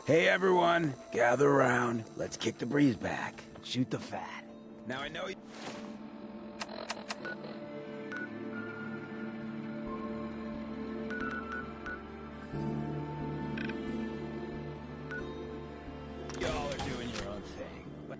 Hey everyone, gather around. Let's kick the breeze back. Shoot the fat. Now I know you... Y'all are doing your own thing, but...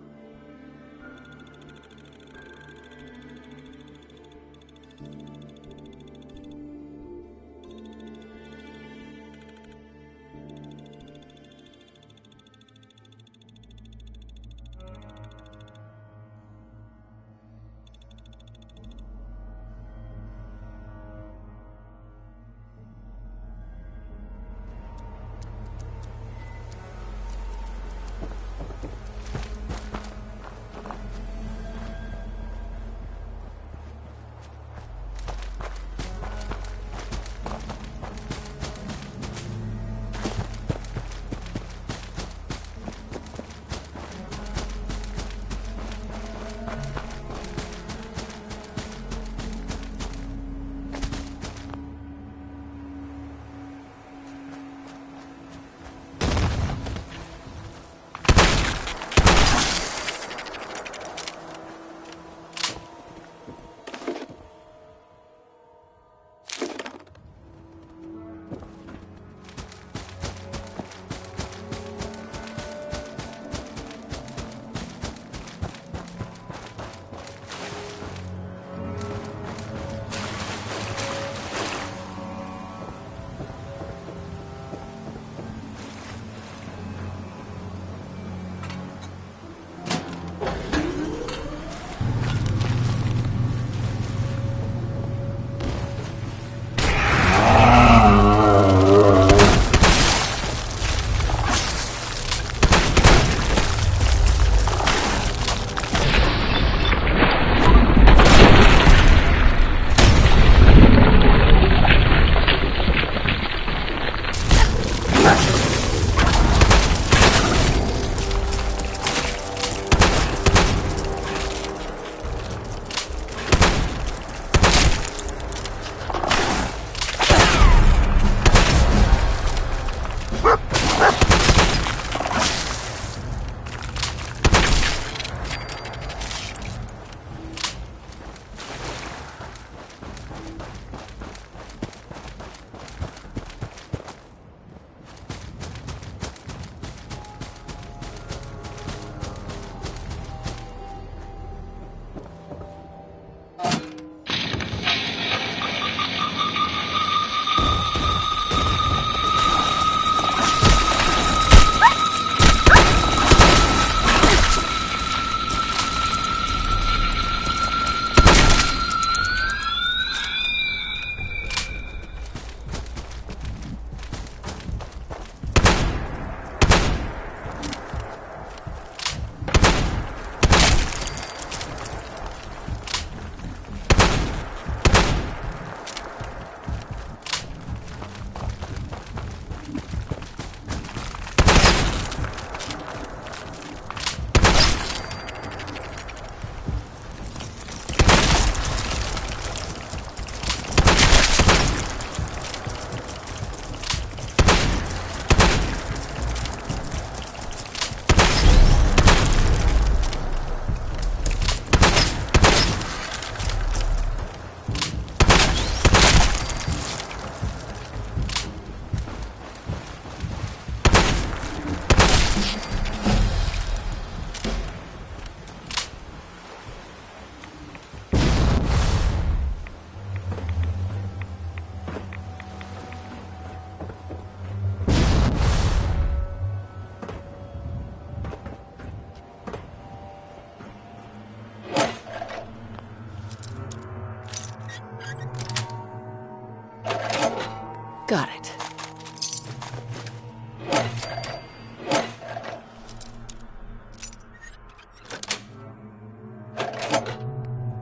Got it.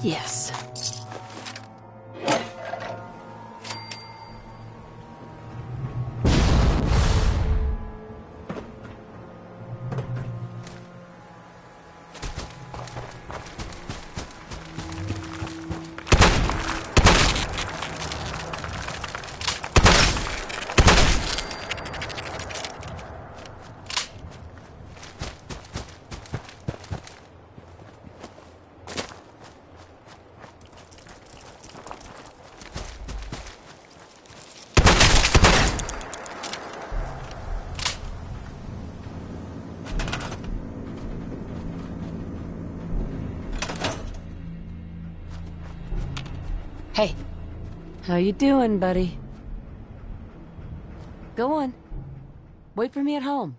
Yes. Hey, how you doing, buddy? Go on. Wait for me at home.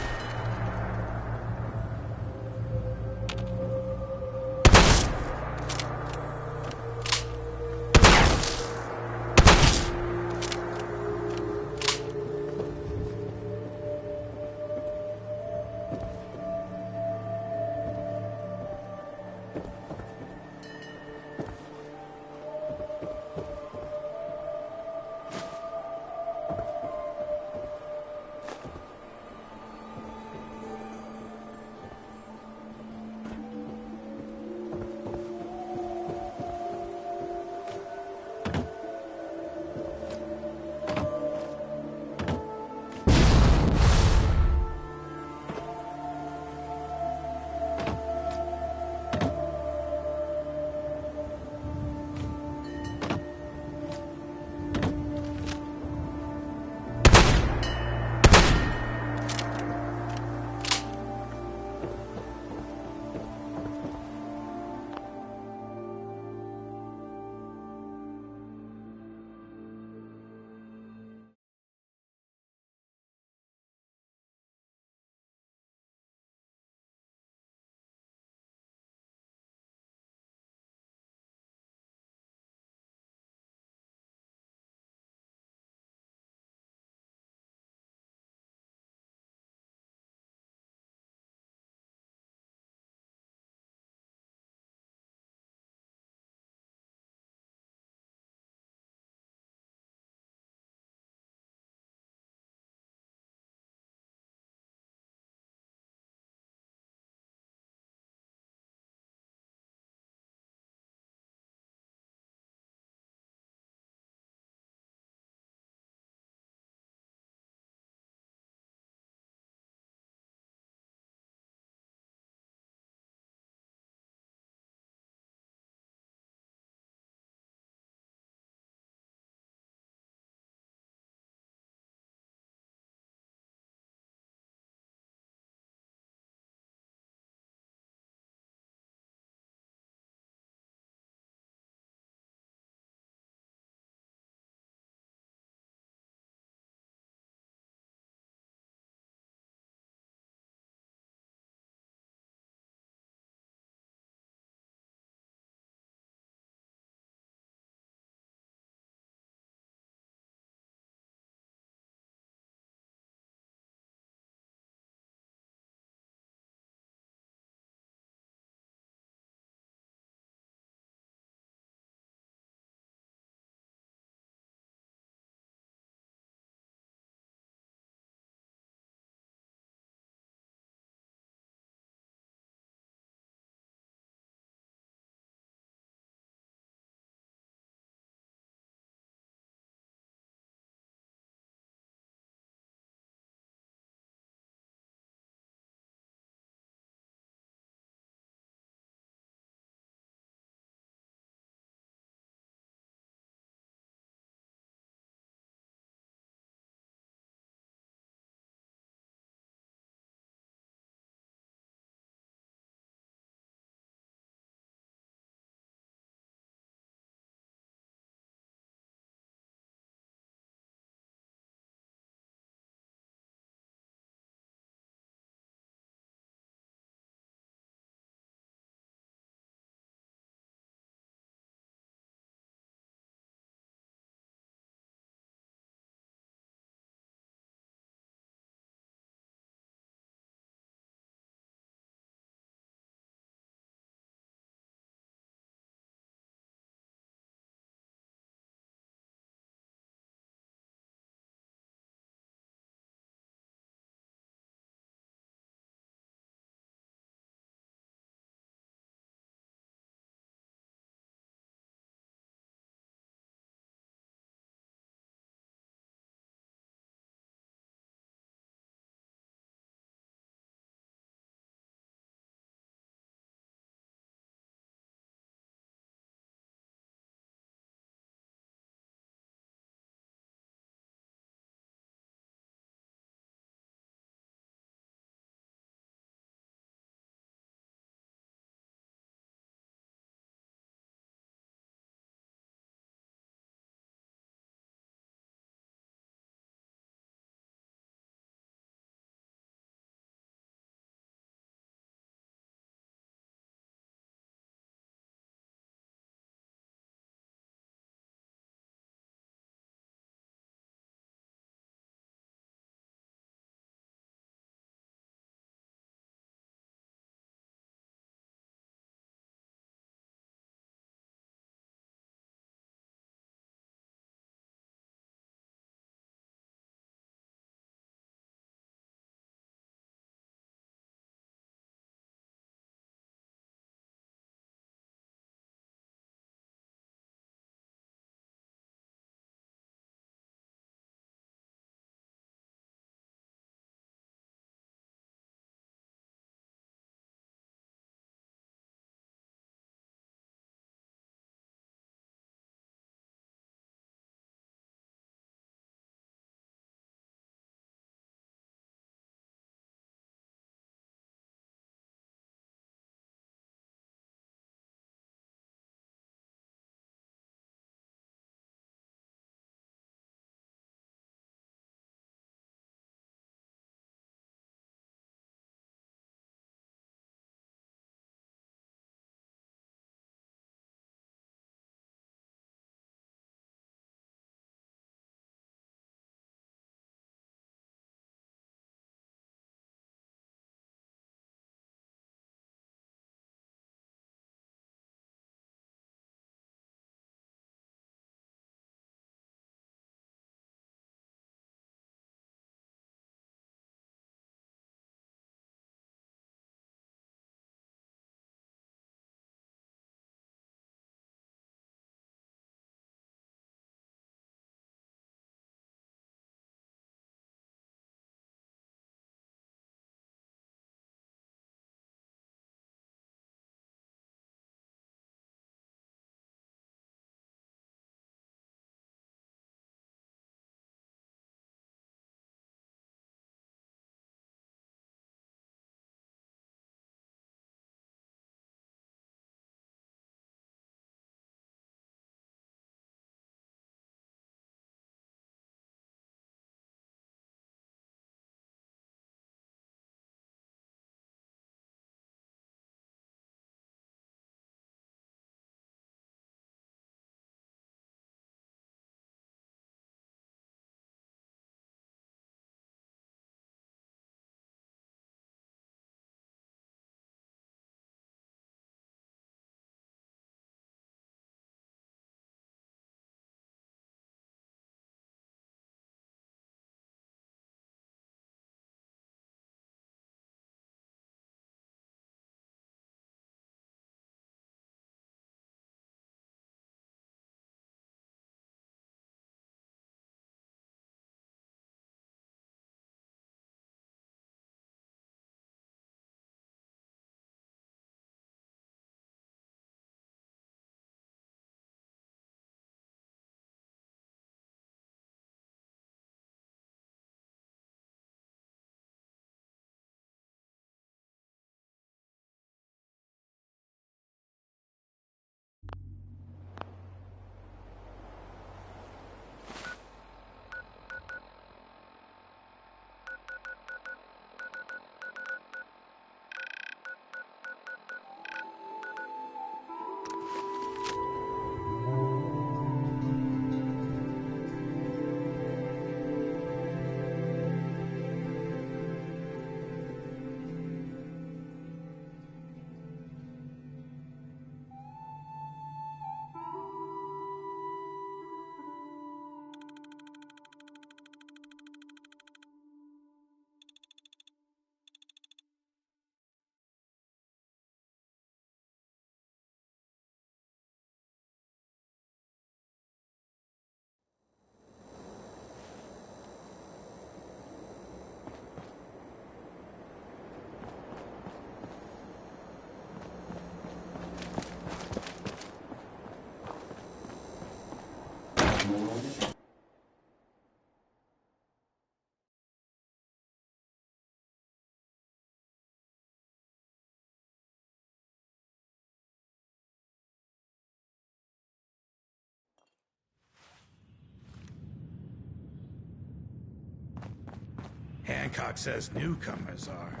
Peacock says newcomers are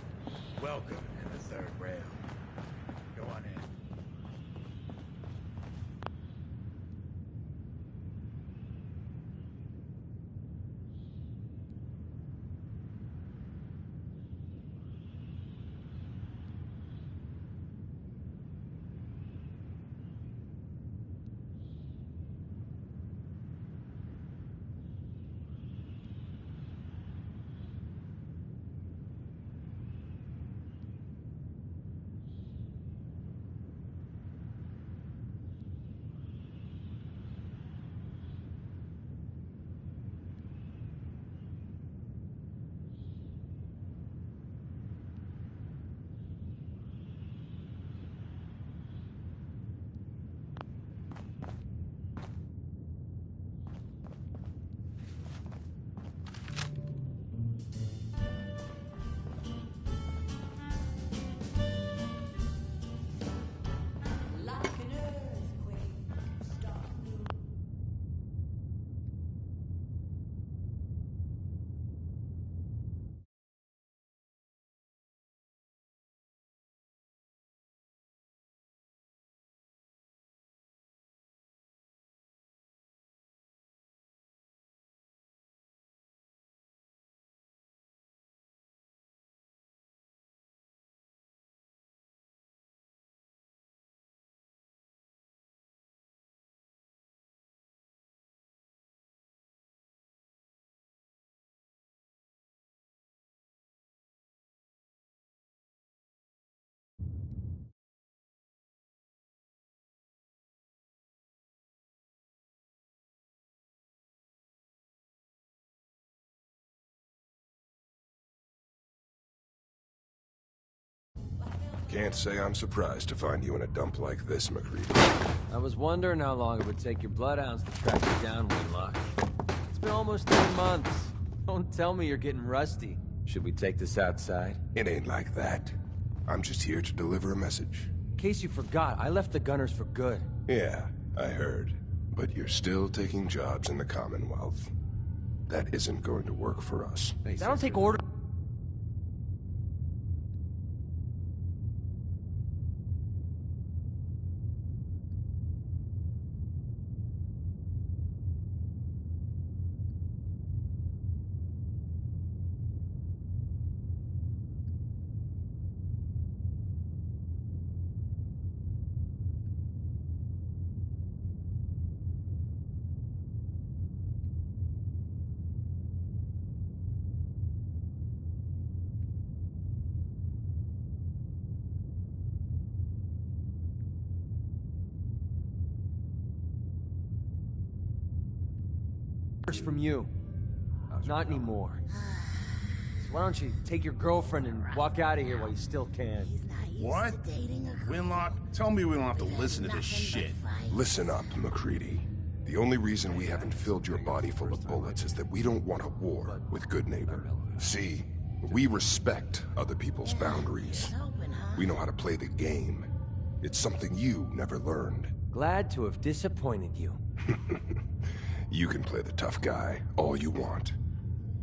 welcome in the third rail. Go on in. Can't say I'm surprised to find you in a dump like this, McCready. I was wondering how long it would take your bloodhounds to track you down, Winlock. It's been almost 3 months. Don't tell me you're getting rusty. Should we take this outside? It ain't like that. I'm just here to deliver a message. In case you forgot, I left the Gunners for good. Yeah, I heard. But you're still taking jobs in the Commonwealth. That isn't going to work for us. I don't take orders. From you. Not anymore. So why don't you take your girlfriend and walk out of here while you still can? What? Winlock, tell me we don't have to listen to this shit. Listen up, McCready. The only reason we haven't filled your body full of bullets is that we don't want a war with Good Neighbor. See, we respect other people's boundaries. We know how to play the game. It's something you never learned. Glad to have disappointed you. You can play the tough guy all you want.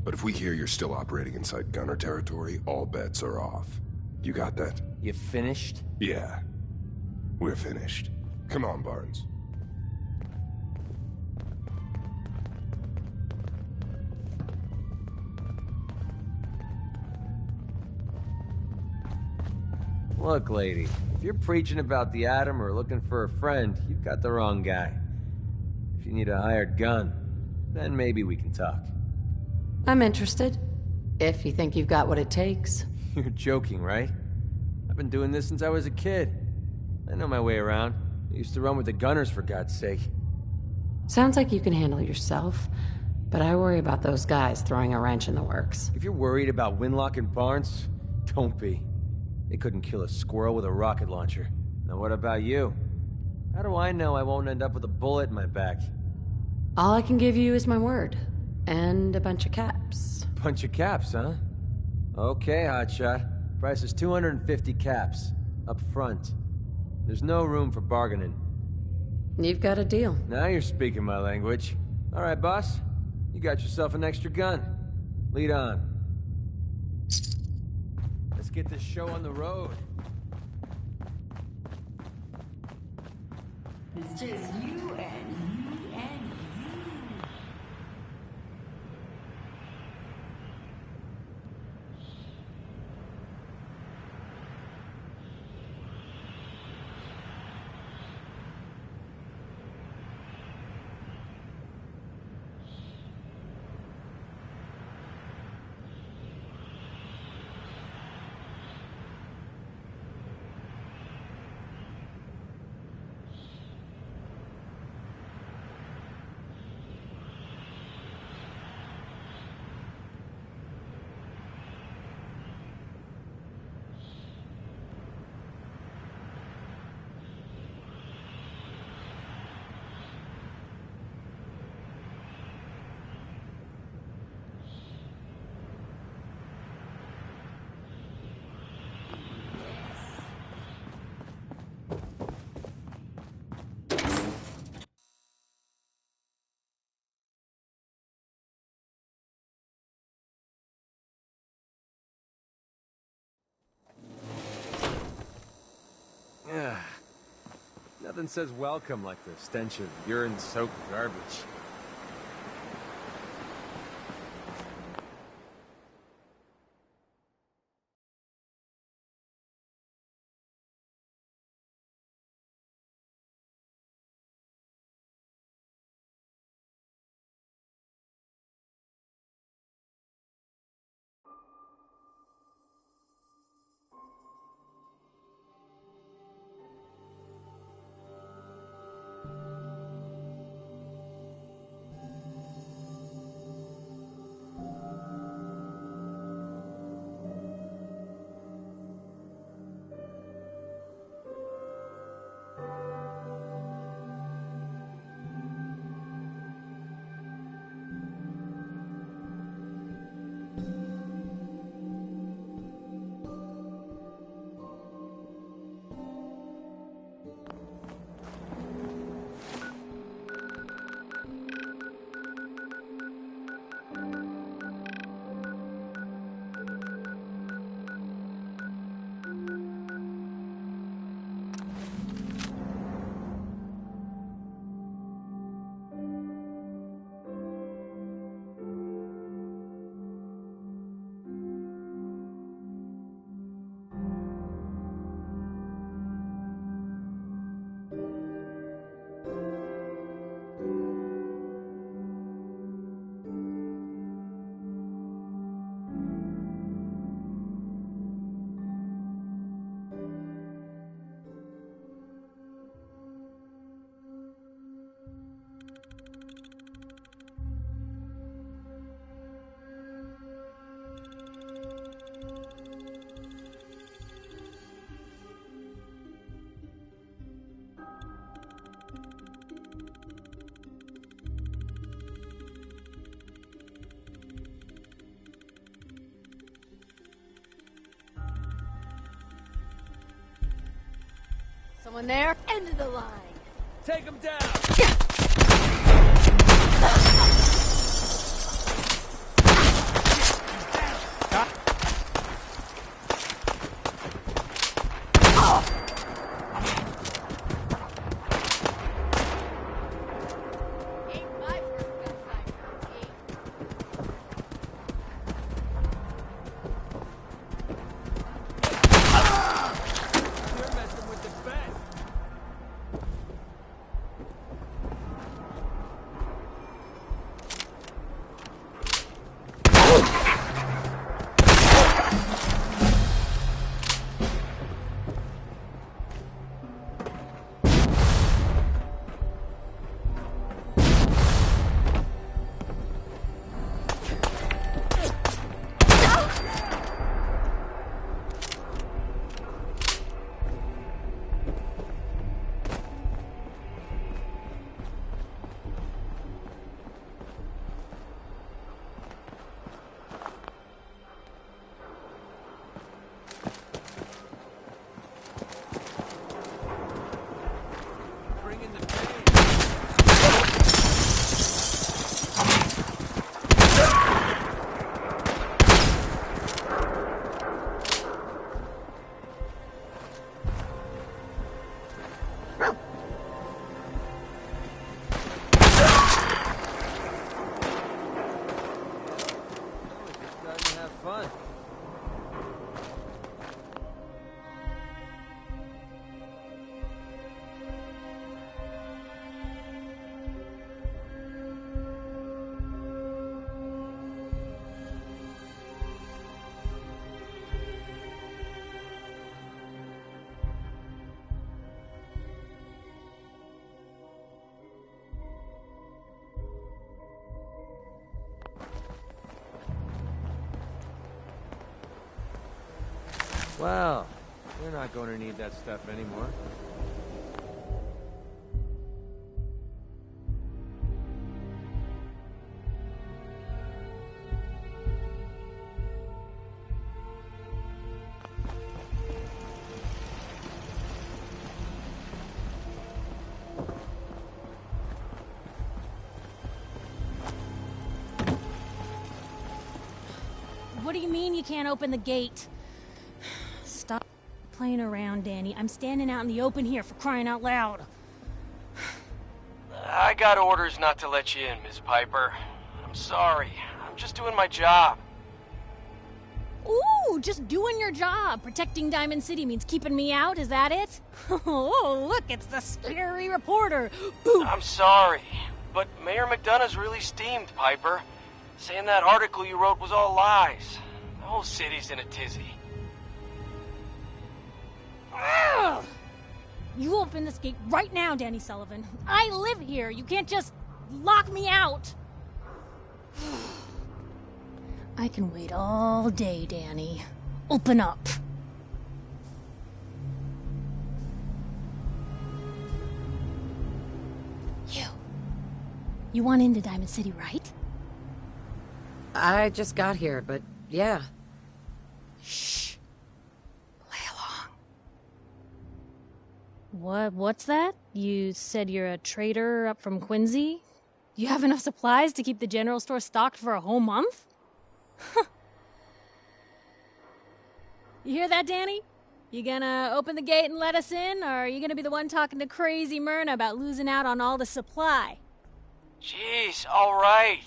But if we hear you're still operating inside Gunner territory, all bets are off. You got that? You finished? Yeah. We're finished. Come on, Barnes. Look, lady, if you're preaching about the atom or looking for a friend, you've got the wrong guy. If you need a hired gun, then maybe we can talk. I'm interested. If you think you've got what it takes. You're joking, right? I've been doing this since I was a kid. I know my way around. I used to run with the Gunners, for God's sake. Sounds like you can handle yourself, but I worry about those guys throwing a wrench in the works. If you're worried about Winlock and Barnes, don't be. They couldn't kill a squirrel with a rocket launcher. Now what about you? How do I know I won't end up with a bullet in my back? All I can give you is my word. And a bunch of caps. Bunch of caps, huh? Okay, hotshot. Price is 250 caps. Up front. There's no room for bargaining. You've got a deal. Now you're speaking my language. All right, boss. You got yourself an extra gun. Lead on. Let's get this show on the road. It's just you and you and you. Ugh. Nothing says welcome like the stench of urine-soaked garbage. Someone there? End of the line. Take him down! Ain't my first gunfight. You're messing with the best! Well, we're not going to need that stuff anymore. What do you mean you can't open the gate? Stop playing around, Danny. I'm standing out in the open here, for crying out loud. I got orders not to let you in, Miss Piper. I'm sorry. I'm just doing my job. Ooh, just doing your job. Protecting Diamond City means keeping me out, is that it? Oh, look, it's the scary reporter. Boom. I'm sorry, but Mayor McDonough's really steamed, Piper. Saying that article you wrote was all lies. The whole city's in a tizzy. Ugh! You open this gate right now, Danny Sullivan. I live here. You can't just lock me out. I can wait all day, Danny. Open up. You want into Diamond City, right? I just got here, but yeah. Shh. Play along. What's that? You said you're a trader up from Quincy? You have enough supplies to keep the general store stocked for a whole month? You hear that, Danny? You gonna open the gate and let us in, or are you gonna be the one talking to crazy Myrna about losing out on all the supply? Jeez, all right.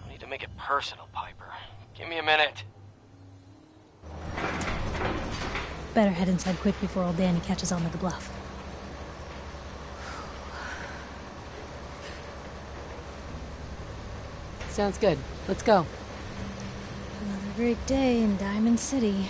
No need to make it personal, Piper. Give me a minute. Better head inside quick before old Danny catches on to the bluff. Sounds good. Let's go. Another great day in Diamond City.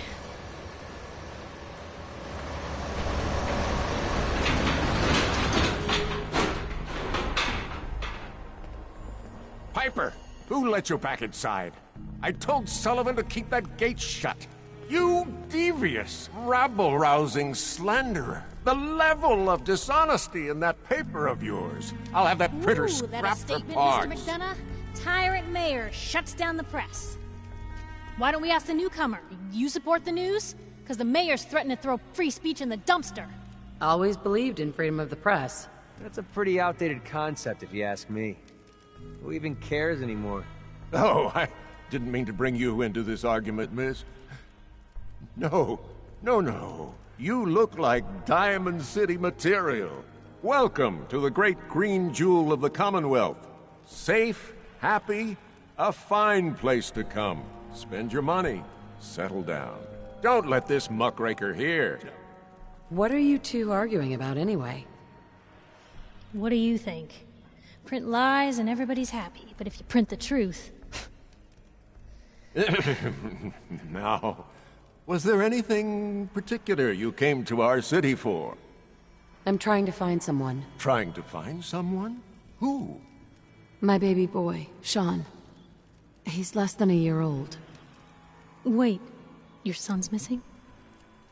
Piper, who let you back inside? I told Sullivan to keep that gate shut. You devious, rabble-rousing slanderer. The level of dishonesty in that paper of yours. I'll have that printer Ooh, that a scrapped for statement, parts. Mr. McDonough? Tyrant mayor shuts down the press. Why don't we ask the newcomer? You support the news? Because the mayor's threatened to throw free speech in the dumpster. Always believed in freedom of the press. That's a pretty outdated concept, if you ask me. Who even cares anymore? Oh, I didn't mean to bring you into this argument, miss. No. You look like Diamond City material. Welcome to the great green jewel of the Commonwealth. Safe, happy, a fine place to come. Spend your money, settle down. Don't let this muckraker hear. What are you two arguing about anyway? What do you think? Print lies and everybody's happy, but if you print the truth... Now, was there anything particular you came to our city for? I'm trying to find someone. Trying to find someone? Who? My baby boy, Sean. He's less than a year old. Wait, your son's missing?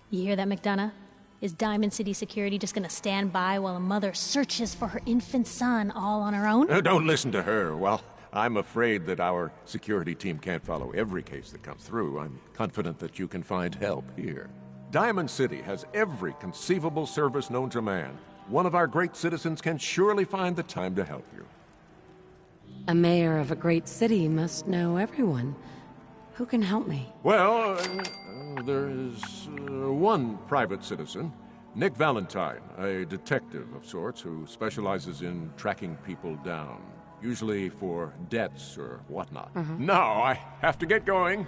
You hear that, McDonough? Is Diamond City Security just gonna stand by while a mother searches for her infant son all on her own? Don't listen to her. Well, I'm afraid that our security team can't follow every case that comes through. I'm confident that you can find help here. Diamond City has every conceivable service known to man. One of our great citizens can surely find the time to help you. A mayor of a great city must know everyone. Who can help me? Well, there is one private citizen, Nick Valentine, a detective of sorts who specializes in tracking people down, usually for debts or whatnot. Now, I have to get going.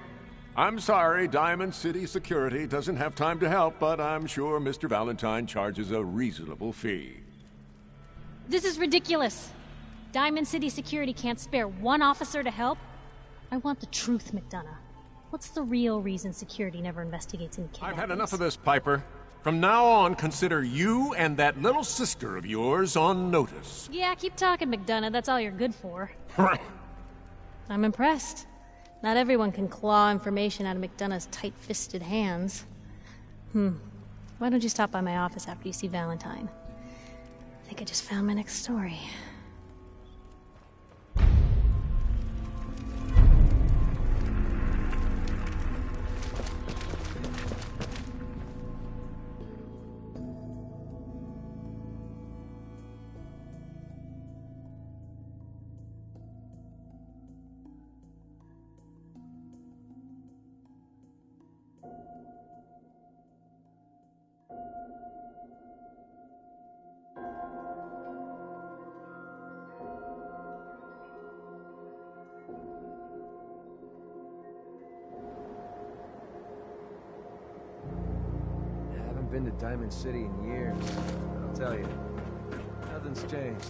I'm sorry, Diamond City Security doesn't have time to help, but I'm sure Mr. Valentine charges a reasonable fee. This is ridiculous. Diamond City Security can't spare one officer to help. I want the truth, McDonough. What's the real reason security never investigates any kidnappings? I've had enough of this, Piper. From now on, consider you and that little sister of yours on notice. Yeah, keep talking, McDonough. That's all you're good for. I'm impressed. Not everyone can claw information out of McDonough's tight-fisted hands. Why don't you stop by my office after you see Valentine? I think I just found my next story. Been to Diamond City in years. I'll tell you, nothing's changed.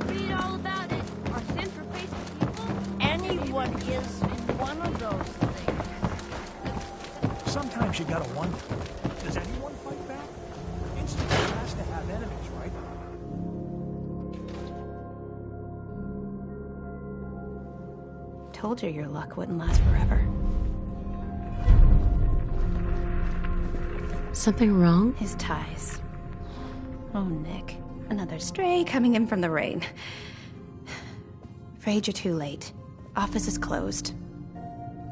Read all about it. Are sent for basic people? Anyone is one of those things. Sometimes you gotta wonder, does anyone fight back? Instinct has to have enemies, right? Told you your luck wouldn't last forever. Something wrong? His ties. Oh, Nick. Another stray coming in from the rain. Afraid you're too late. Office is closed.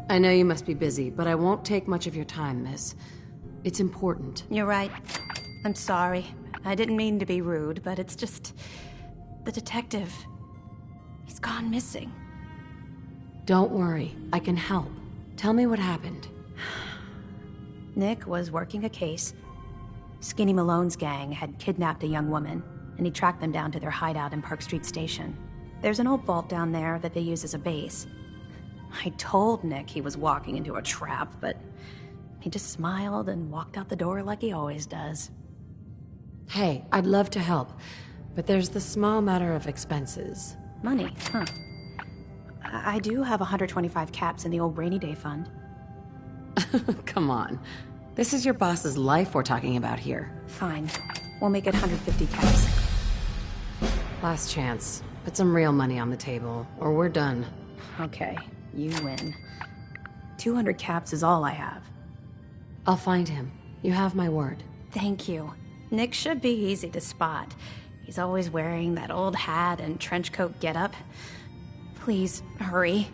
I know you must be busy, but I won't take much of your time, miss. It's important. You're right. I'm sorry. I didn't mean to be rude, but it's just... the detective... he's gone missing. Don't worry. I can help. Tell me what happened. Nick was working a case. Skinny Malone's gang had kidnapped a young woman, and he tracked them down to their hideout in Park Street Station. There's an old vault down there that they use as a base. I told Nick he was walking into a trap, but he just smiled and walked out the door like he always does. Hey, I'd love to help, but there's the small matter of expenses. Money, huh? I do have 125 caps in the old rainy day fund. Come on. This is your boss's life we're talking about here. Fine. We'll make it 150 caps. Last chance. Put some real money on the table, or we're done. Okay, you win. 200 caps is all I have. I'll find him. You have my word. Thank you. Nick should be easy to spot. He's always wearing that old hat and trench coat getup. Please, hurry.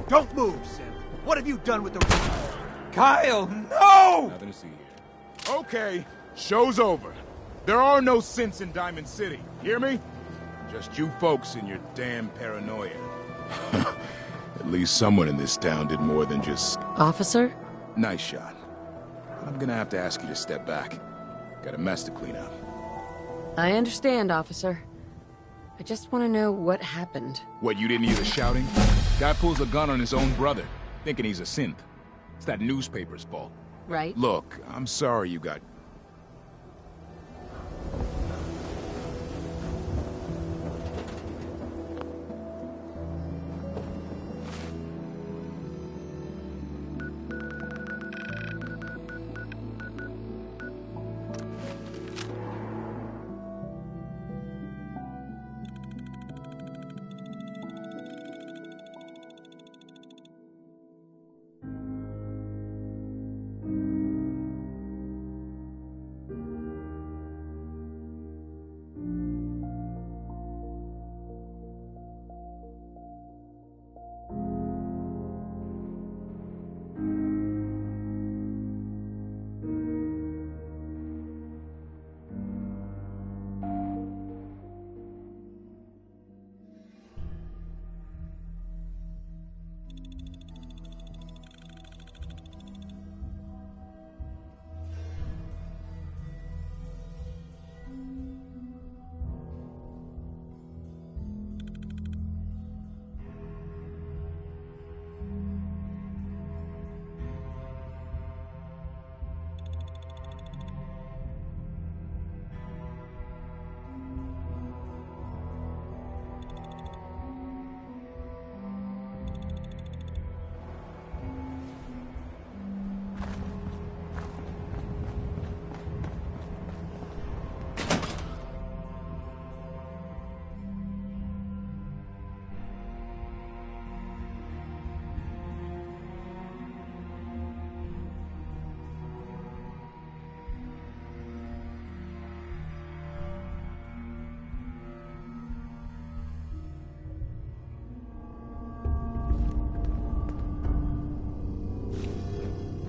Don't move, Sim. What have you done with the... Kyle, no! Nothing to see here. Okay, show's over. There are no synths in Diamond City. Hear me? Just you folks and your damn paranoia. At least someone in this town did more than just... Officer? Nice shot. But I'm gonna have to ask you to step back. Got a mess to clean up. I understand, officer. I just want to know what happened. What, you didn't hear the shouting? Guy pulls a gun on his own brother, thinking he's a synth. It's that newspaper's fault. Right? Look, I'm sorry you got...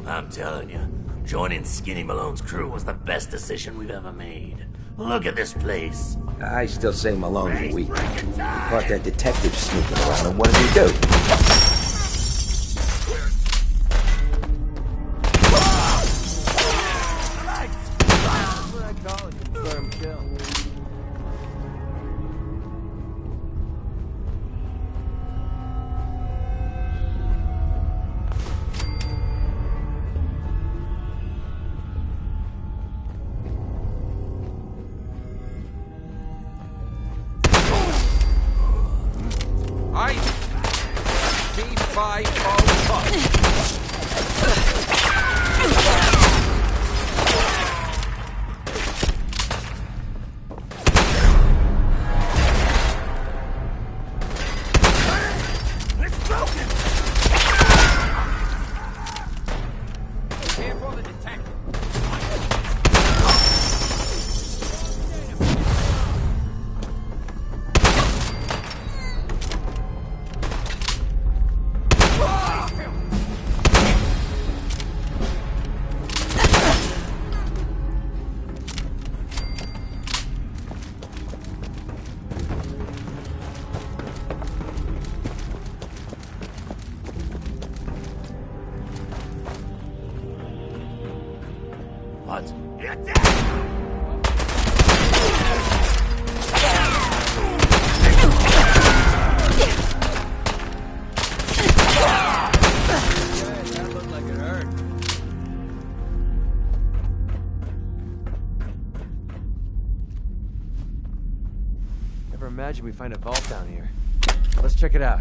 I'm telling you, joining Skinny Malone's crew was the best decision we've ever made. Look at this place. I still say Malone's weak. He caught that detective snooping around, and what did he do? Imagine we find a vault down here. Let's check it out.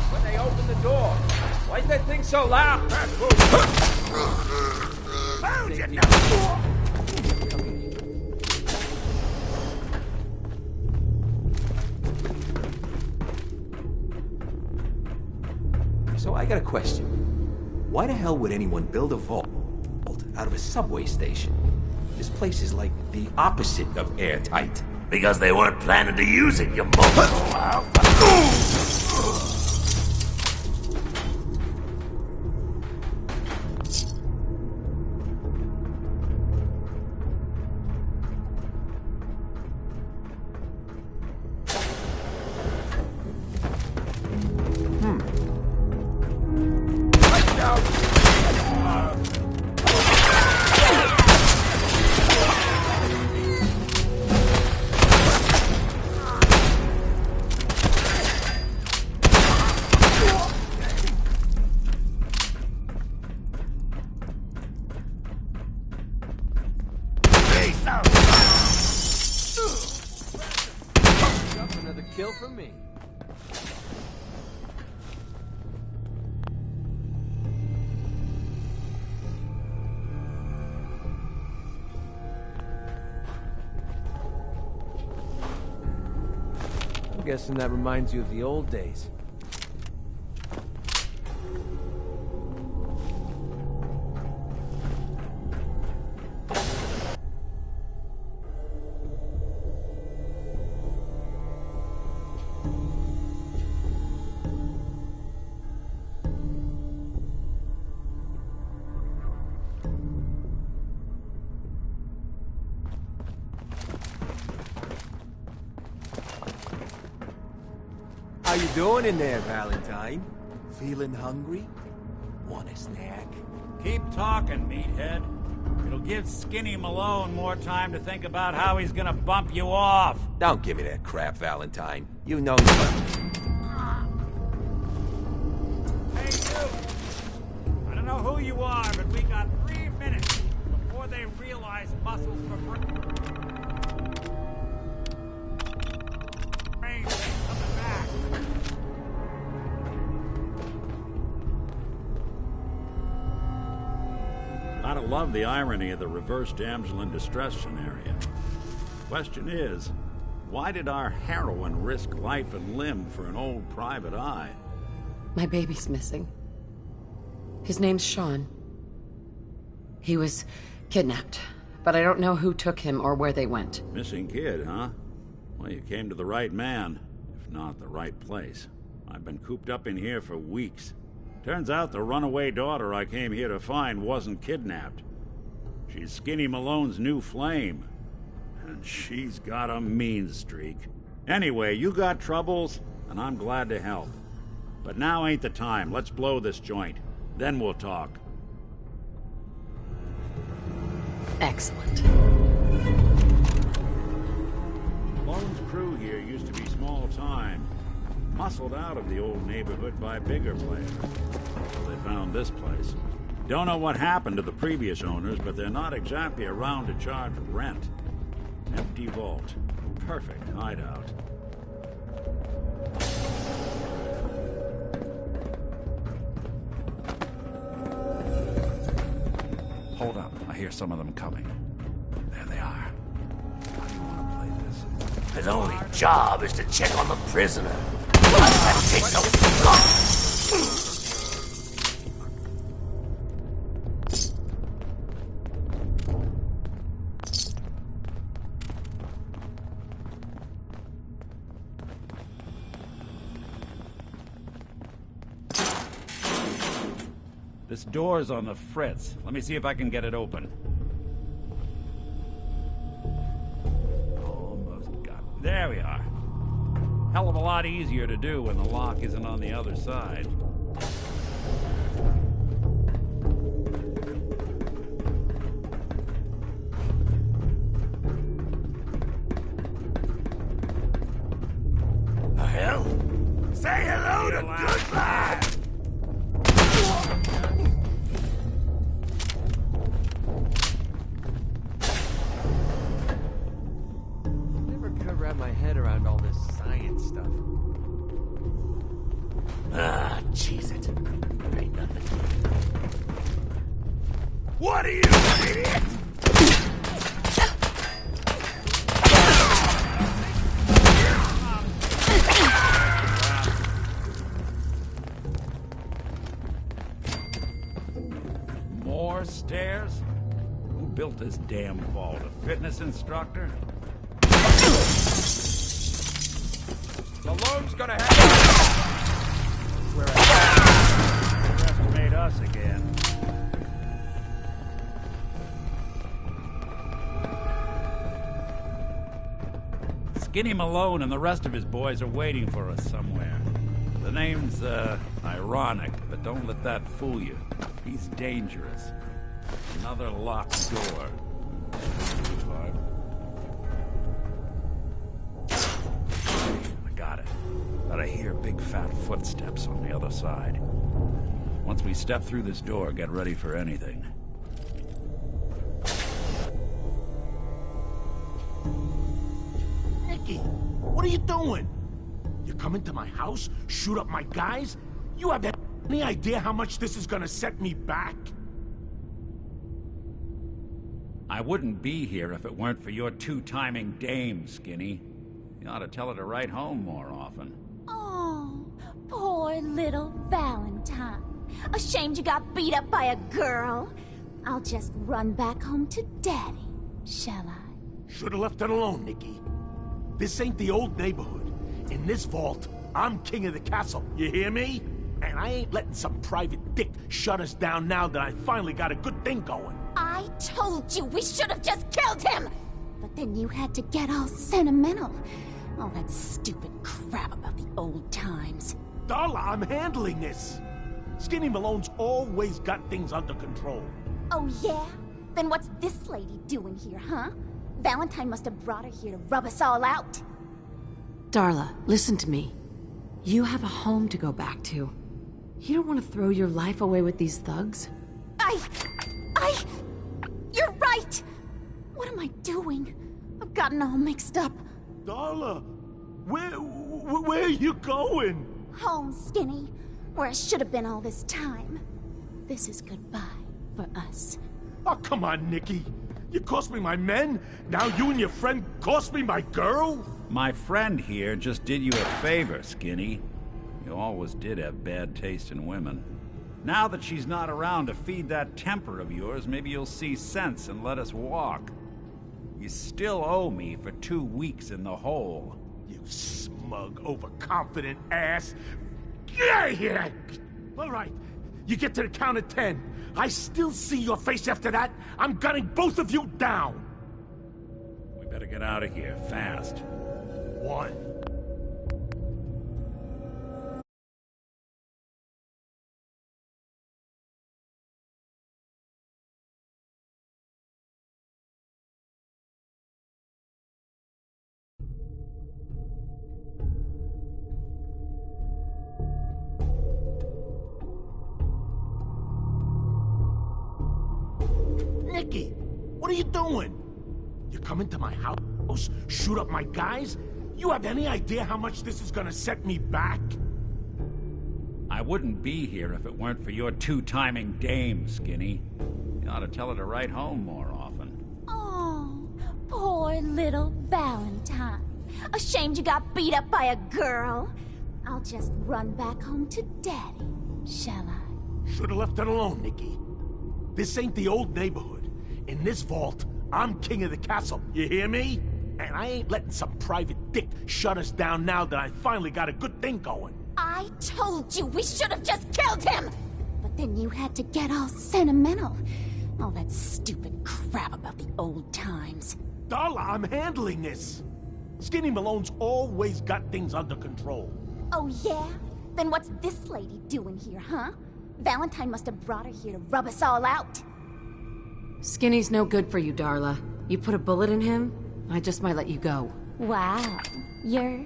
When they open the door, why is that thing so loud? So I got a question. Why the hell would anyone build a vault out of a subway station? This place is like the opposite of airtight. Because they weren't planning to use it, you motherfucker. Another kill from me. I'm guessing that reminds you of the old days. How you doing in there, Valentine? Feeling hungry? Want a snack? Keep talking, meathead. It'll give Skinny Malone more time to think about how he's gonna bump you off. Don't give me that crap, Valentine. You know nothing. Hey, you! I don't know who you are, but we got 3 minutes before they realize muscles for brains ain't coming back. Gotta love the irony of the reverse damsel in distress scenario. Question is, Why did our heroine risk life and limb for an old private eye? My baby's missing. His name's Sean. He was kidnapped, but I don't know who took him or where they went. Missing kid, huh? Well, you came to the right man, if not the right place. I've been cooped up in here for weeks. Turns out the runaway daughter I came here to find wasn't kidnapped. She's Skinny Malone's new flame. And she's got a mean streak. Anyway, you got troubles, and I'm glad to help. But now ain't the time. Let's blow this joint. Then we'll talk. Excellent. Malone's crew here used to be small time. Muscled out of the old neighborhood by bigger players. So they found this place. Don't know what happened to the previous owners, but they're not exactly around to charge rent. Empty vault. Perfect hideout. Hold up. I hear some of them coming. There they are. How do you want to play this? His only job is to check on the prisoner. That takes so long. This door's on the fritz. Let me see if I can get it open. Almost got it. There we are. Hell of a lot easier to do when the lock isn't on the other side. The hell? Say hello to goodbye! My head around all this science stuff. Ah, cheese it. There ain't nothing. What are you, idiot? More stairs? Who built this damn vault? A fitness instructor? Malone's gonna have We're underestimate us again. Skinny Malone and the rest of his boys are waiting for us somewhere. The name's, ironic, but don't let that fool you. He's dangerous. Another locked door. Got it. But I hear big fat footsteps on the other side. Once we step through this door, get ready for anything. Nicky, what are you doing? You come into my house, shoot up my guys? You have any idea how much this is gonna set me back? I wouldn't be here if it weren't for your two-timing dame, Skinny. You ought to tell her to write home more often. Oh, poor little Valentine. Ashamed you got beat up by a girl. I'll just run back home to Daddy, shall I? Should've left it alone, Nicky. This ain't the old neighborhood. In this vault, I'm king of the castle, you hear me? And I ain't letting some private dick shut us down now that I finally got a good thing going. I told you we should have just killed him! But then you had to get all sentimental. All that stupid crap about the old times. Darla, I'm handling this. Skinny Malone's always got things under control. Oh yeah? Then what's this lady doing here, huh? Valentine must have brought her here to rub us all out. Darla, listen to me. You have a home to go back to. You don't want to throw your life away with these thugs? You're right! What am I doing? I've gotten all mixed up. Darla, where are you going? Home, Skinny. Where I should have been all this time. This is goodbye for us. Oh, come on, Nicky. You cost me my men, now you and your friend cost me my girl? My friend here just did you a favor, Skinny. You always did have bad taste in women. Now that she's not around to feed that temper of yours, maybe you'll see sense and let us walk. You still owe me for 2 weeks in the hole. You smug, overconfident ass. Get out of here! All right, you get to the count of 10. I still see your face after that. I'm gunning both of you down. We better get out of here, fast. 1. Nicky, what are you doing? You come into my house, shoot up my guys? You have any idea how much this is gonna set me back? I wouldn't be here if it weren't for your two-timing dame, Skinny. You ought to tell her to write home more often. Oh, poor little Valentine. Ashamed you got beat up by a girl? I'll just run back home to Daddy, shall I? Should've left it alone, Nicky. This ain't the old neighborhood. In this vault, I'm king of the castle, you hear me? And I ain't letting some private dick shut us down now that I finally got a good thing going. I told you we should have just killed him! But then you had to get all sentimental. All that stupid crap about the old times. Darla, I'm handling this. Skinny Malone's always got things under control. Oh yeah? Then what's this lady doing here, huh? Valentine must have brought her here to rub us all out. Skinny's no good for you, Darla. You put a bullet in him, I just might let you go. Wow. You're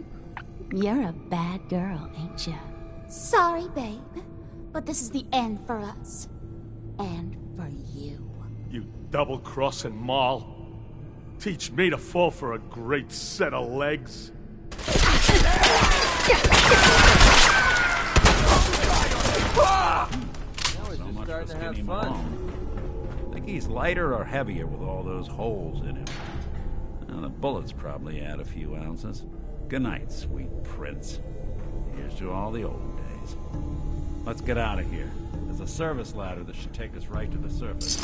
a bad girl, ain't ya? Sorry, babe. But this is the end for us. And for you. You double-crossing Moll. Teach me to fall for a great set of legs. So much for Skinny Malone. Think he's lighter or heavier with all those holes in him? Well, the bullets probably add a few ounces. Good night, sweet prince. Here's to all the old days. Let's get out of here. There's a service ladder that should take us right to the surface.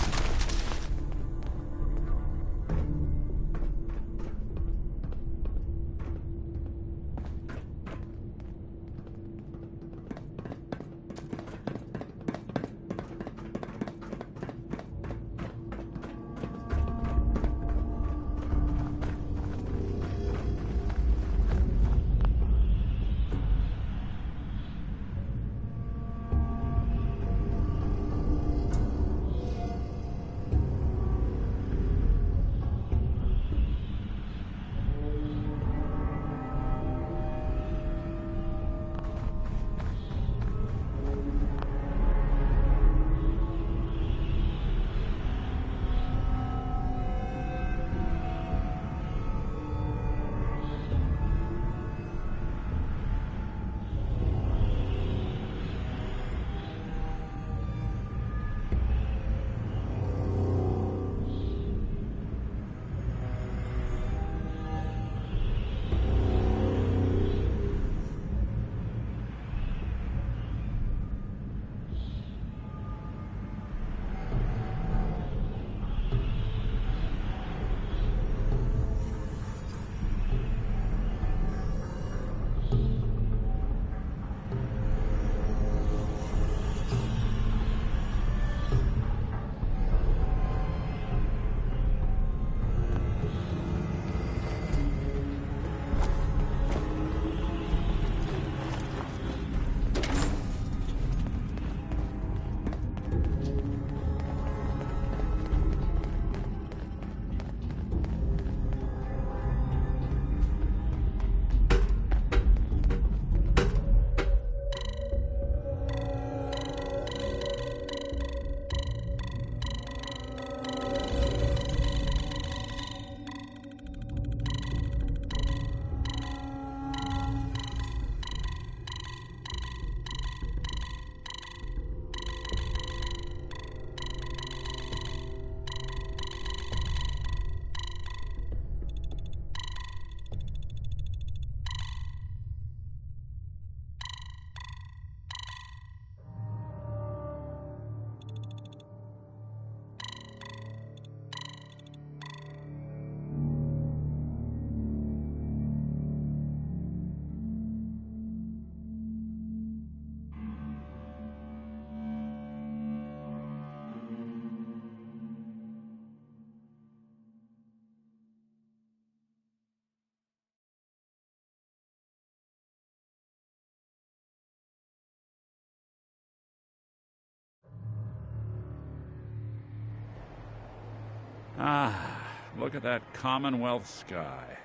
Ah, look at that Commonwealth sky.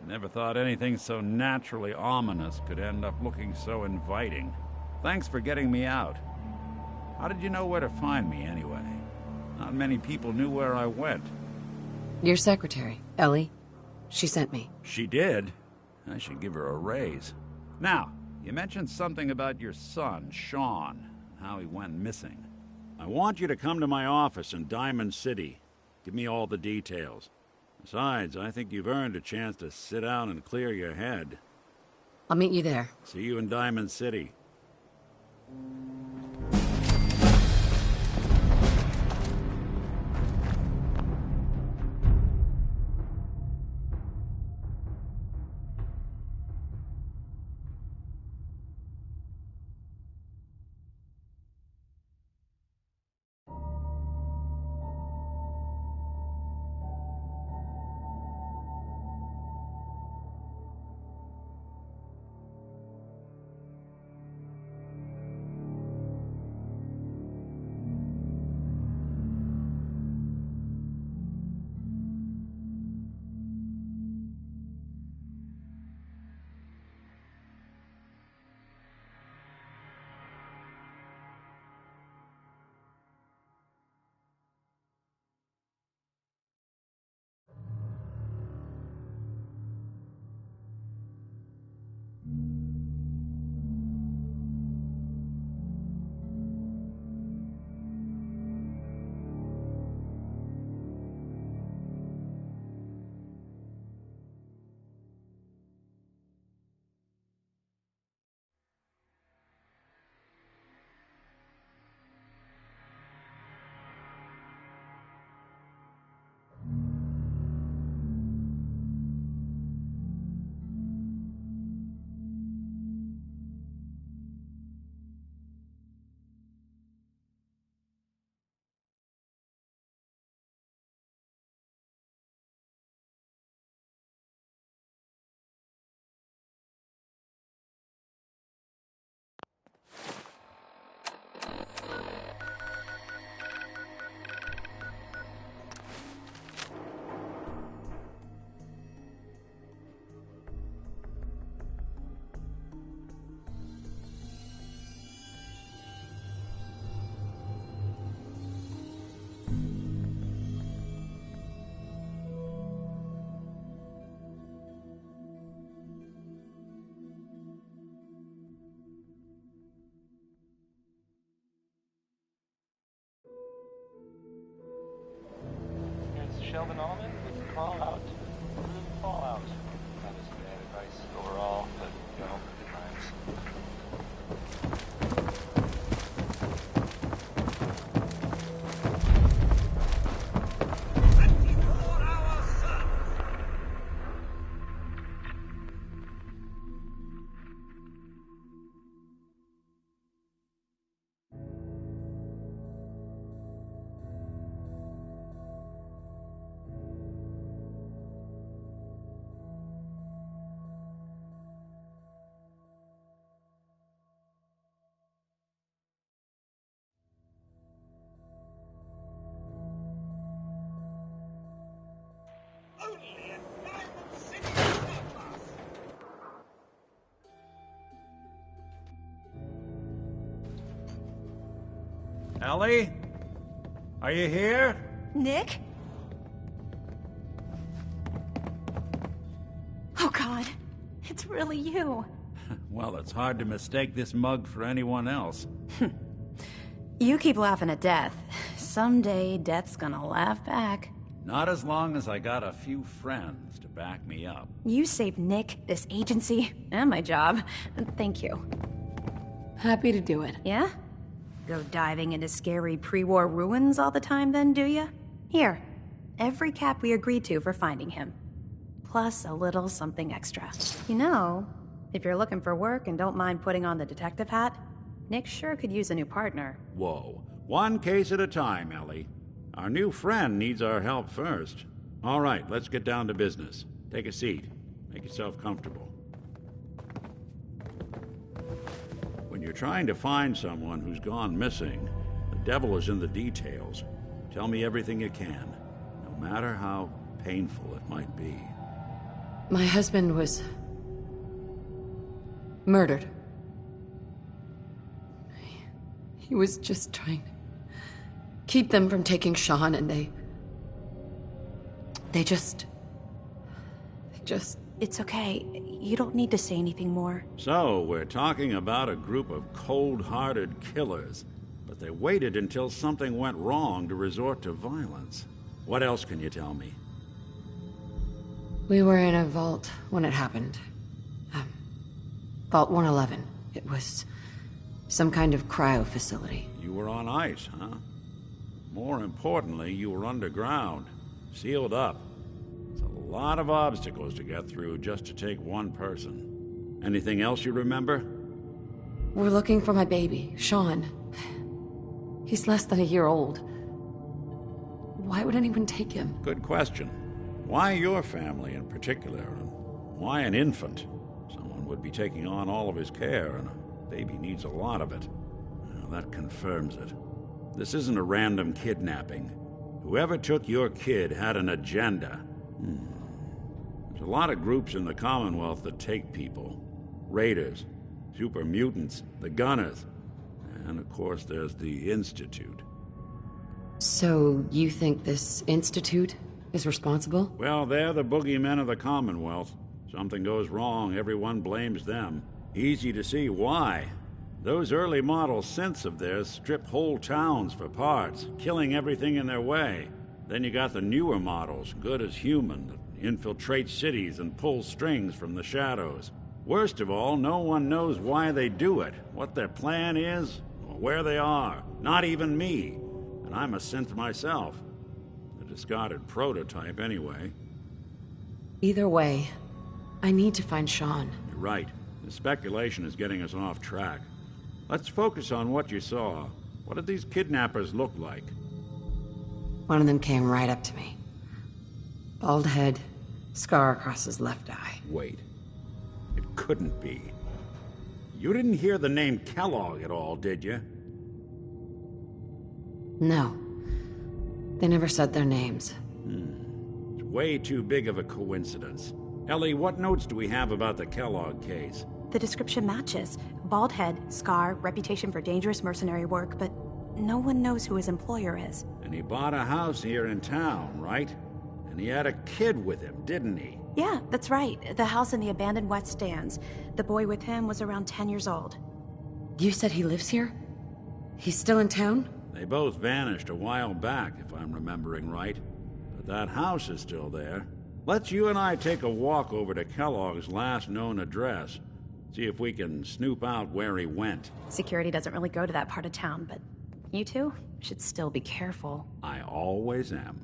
Never thought anything so naturally ominous could end up looking so inviting. Thanks for getting me out. How did you know where to find me, anyway? Not many people knew where I went. Your secretary, Ellie. She sent me. She did? I should give her a raise. Now, you mentioned something about your son, Sean, and how he went missing. I want you to come to my office in Diamond City. Give me all the details. Besides, I think you've earned a chance to sit down and clear your head. I'll meet you there. See you in Diamond City. Sheldon Allman with Fallout. Fallout. That isn't bad advice overall, but you know, good Ellie? Are you here? Nick? Oh God, it's really you. Well, it's hard to mistake this mug for anyone else. You keep laughing at death. Someday, death's gonna laugh back. Not as long as I got a few friends to back me up. You saved Nick, this agency, and my job. Thank you. Happy to do it. Yeah? Go diving into scary pre-war ruins all the time then, do ya? Here, every cap we agreed to for finding him. Plus a little something extra. You know, if you're looking for work and don't mind putting on the detective hat, Nick sure could use a new partner. Whoa. One case at a time, Ellie. Our new friend needs our help first. All right, let's get down to business. Take a seat. Make yourself comfortable. When you're trying to find someone who's gone missing, the devil is in the details. Tell me everything you can. No no matter how painful it might be. My husband was murdered. He was just trying to keep them from taking Sean, and they just... It's okay. You don't need to say anything more. So, we're talking about a group of cold-hearted killers, but they waited until something went wrong to resort to violence. What else can you tell me? We were in a vault when it happened. Vault 111. It was some kind of cryo facility. You were on ice, huh? More importantly, you were underground, sealed up. It's a lot of obstacles to get through just to take one person. Anything else you remember? We're looking for my baby, Sean. He's less than a year old. Why would anyone take him? Good question. Why your family in particular? And why an infant? Someone would be taking on all of his care, and a baby needs a lot of it. Well, that confirms it. This isn't a random kidnapping. Whoever took your kid had an agenda. There's a lot of groups in the Commonwealth that take people. Raiders, super mutants, the Gunners, and of course there's the Institute. So, you think this Institute is responsible? Well, they're the boogeymen of the Commonwealth. Something goes wrong, everyone blames them. Easy to see why. Those early model synths of theirs strip whole towns for parts, killing everything in their way. Then you got the newer models, good as human, that infiltrate cities and pull strings from the shadows. Worst of all, no one knows why they do it, what their plan is, or where they are. Not even me. And I'm a synth myself. A discarded prototype, anyway. Either way, I need to find Sean. You're right. The speculation is getting us off track. Let's focus on what you saw. What did these kidnappers look like? One of them came right up to me. Bald head, scar across his left eye. Wait. It couldn't be. You didn't hear the name Kellogg at all, did you? No. They never said their names. It's way too big of a coincidence. Ellie, what notes do we have about the Kellogg case? The description matches. Bald head, scar, reputation for dangerous mercenary work, but no one knows who his employer is. And he bought a house here in town, right? And he had a kid with him, didn't he? Yeah, that's right. The house in the abandoned West Stands. The boy with him was around 10 years old. You said he lives here? He's still in town? They both vanished a while back, if I'm remembering right. But that house is still there. Let's you and I take a walk over to Kellogg's last known address. See if we can snoop out where he went. Security doesn't really go to that part of town, but you two should still be careful. I always am.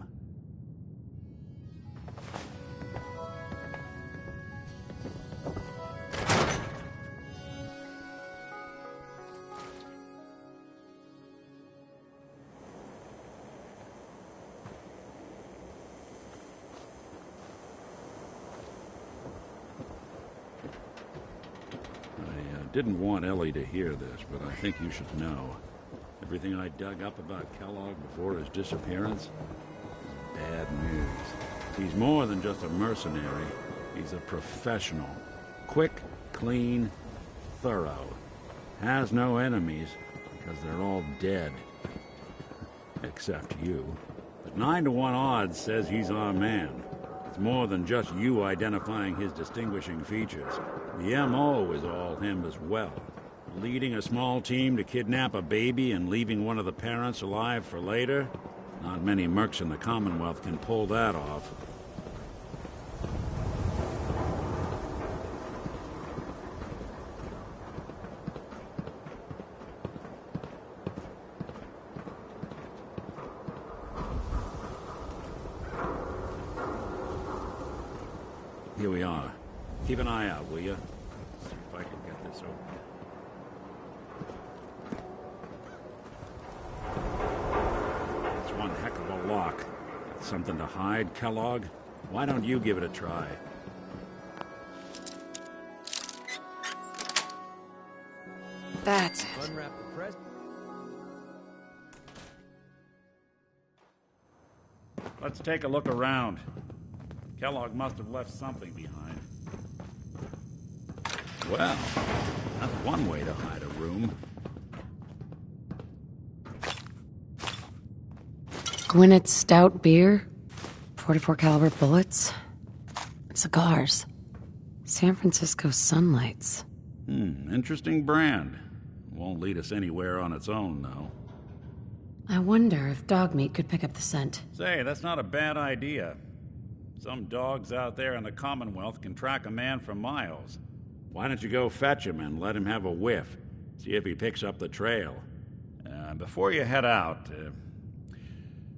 Didn't want Ellie to hear this, but I think you should know. Everything I dug up about Kellogg before his disappearance is bad news. He's more than just a mercenary. He's a professional. Quick, clean, thorough. Has no enemies, because they're all dead. Except you. But 9-to-1 odds says he's our man. It's more than just you identifying his distinguishing features. The M.O. is all him as well. Leading a small team to kidnap a baby and leaving one of the parents alive for later? Not many mercs in the Commonwealth can pull that off. Here we are. Keep an eye out, will you? See if I can get this open. It's one heck of a lock. Got something to hide, Kellogg? Why don't you give it a try? That's it. Unwrap the present. Let's take a look around. Kellogg must have left something behind. Well, that's one way to hide a room. Gwinnett's stout beer, 44 caliber bullets, cigars, San Francisco Sunlights. Interesting brand. Won't lead us anywhere on its own, though. I wonder if dog meat could pick up the scent. Say, that's not a bad idea. Some dogs out there in the Commonwealth can track a man for miles. Why don't you go fetch him and let him have a whiff? See if he picks up the trail. Before you head out,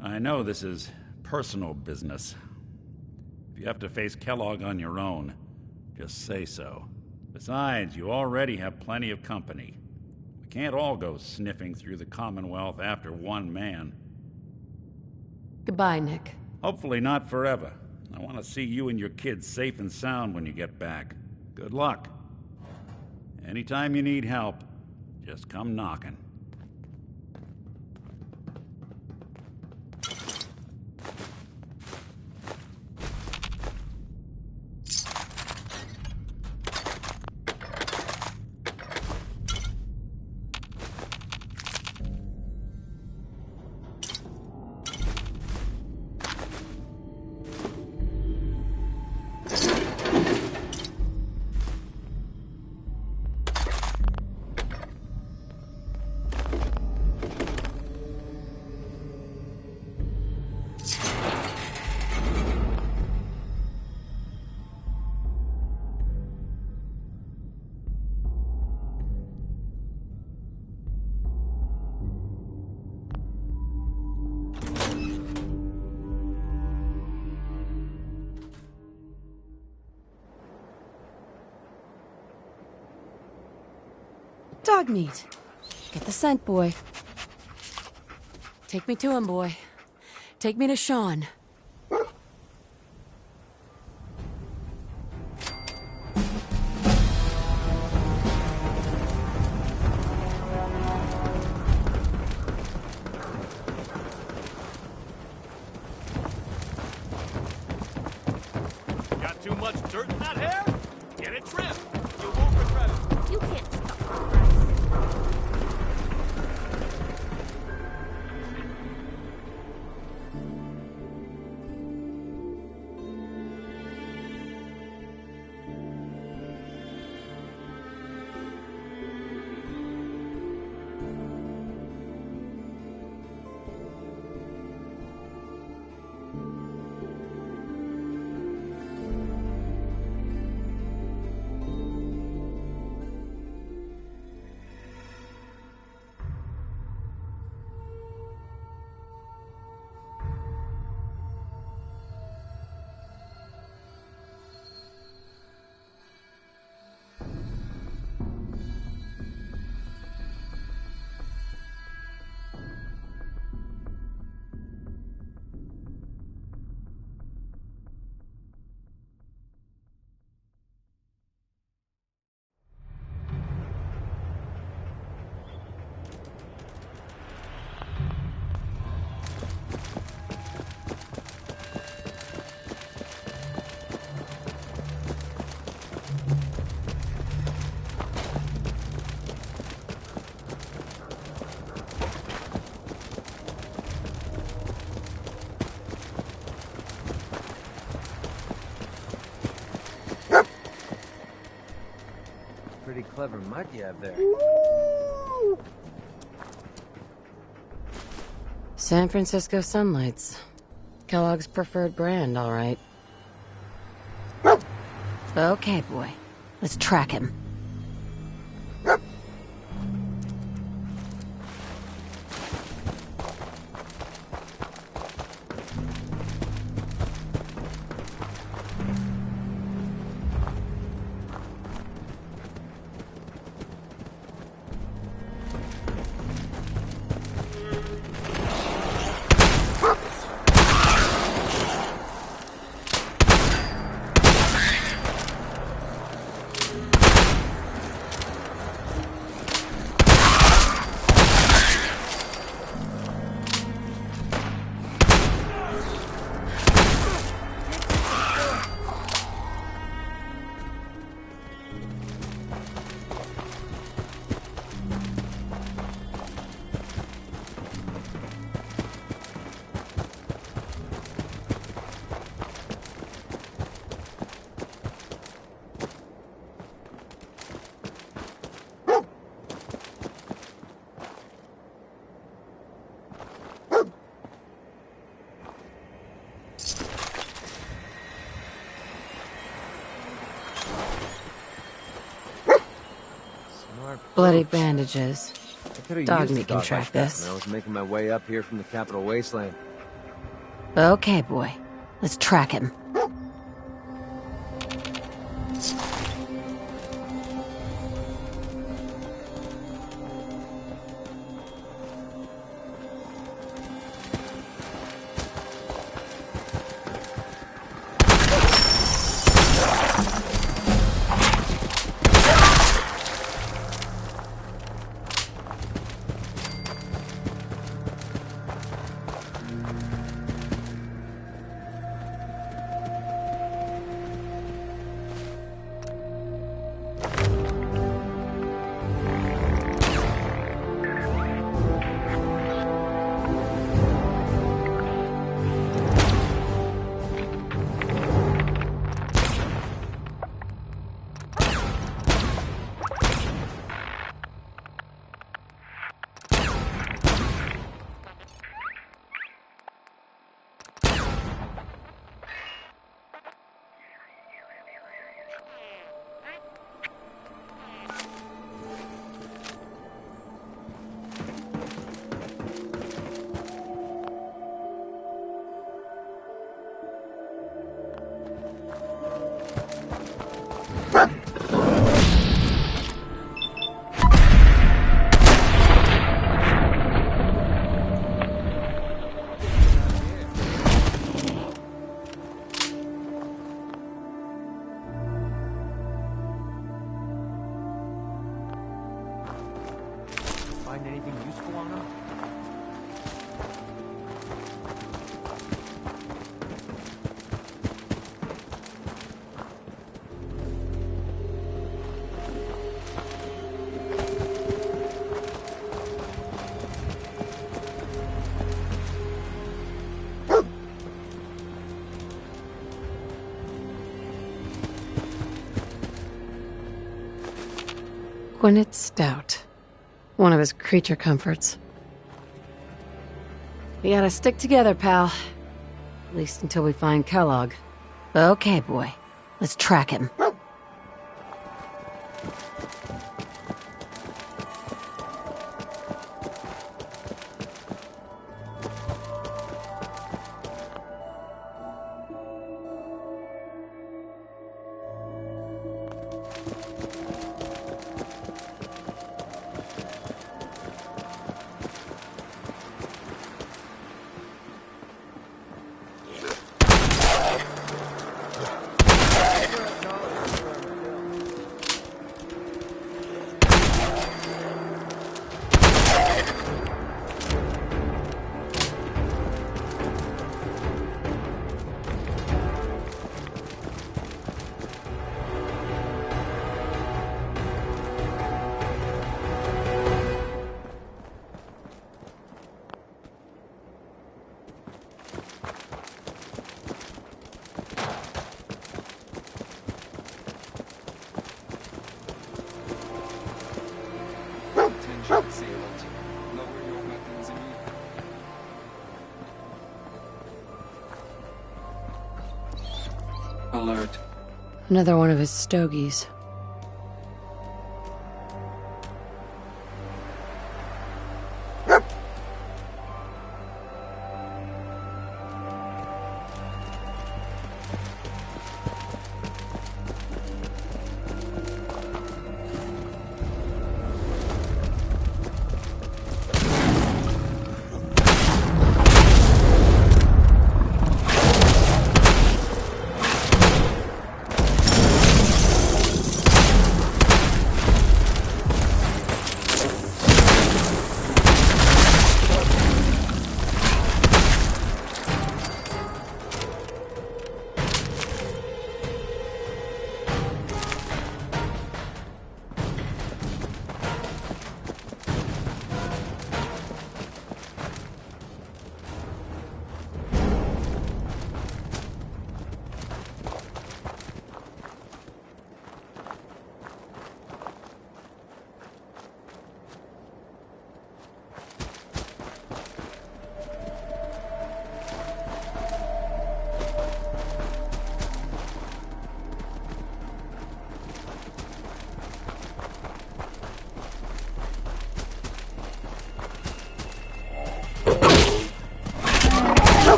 I know this is personal business. If you have to face Kellogg on your own, just say so. Besides, you already have plenty of company. We can't all go sniffing through the Commonwealth after one man. Goodbye, Nick. Hopefully not forever. I want to see you and your kids safe and sound when you get back. Good luck. Anytime you need help, just come knocking. Dog meat. Get the scent, boy. Take me to him, boy. Take me to Sean. Got too much dirt in that hair? Get it trimmed. You won't regret it. You can't stop. Pretty clever mud you have there. San Francisco Sunlights. Kellogg's preferred brand, all right. Okay, boy. Let's track him. Bloody bandages. I could've Dog used a meat can dog track like that this. when I was making my way up here from the Capital Wasteland. Okay, boy. Let's track him. Find anything useful on him? Gwyneth Stout. One of his creature comforts. We gotta stick together, pal. At least until we find Kellogg. Okay, boy. Let's track him. Alert. Another one of his stogies.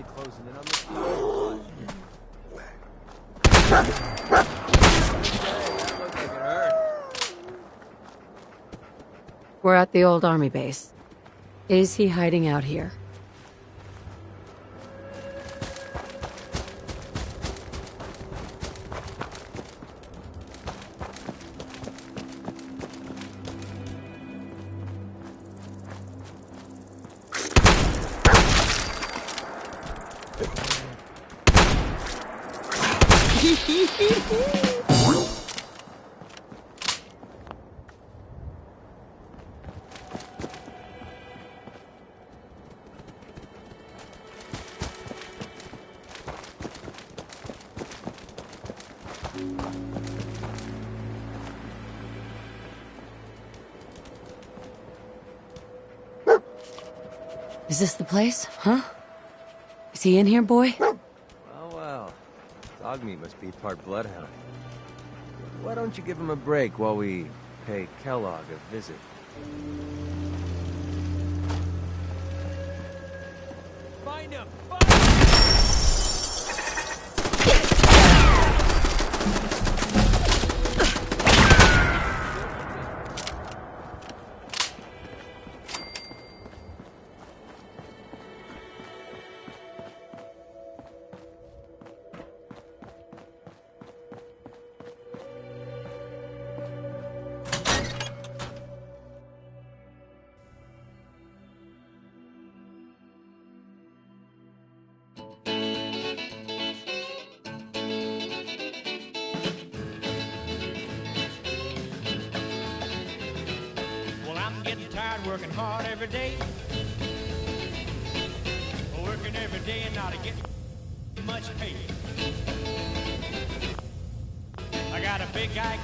closing in on this time. That looked like it hurt. We're at the old army base. Is he hiding out here? Is this the place? Huh? Is he in here, boy? Well, well. Dog meat must be part bloodhound. Why don't you give him a break while we pay Kellogg a visit? Find him! Working hard every day. Working every day and not getting much pay. I got a big guy.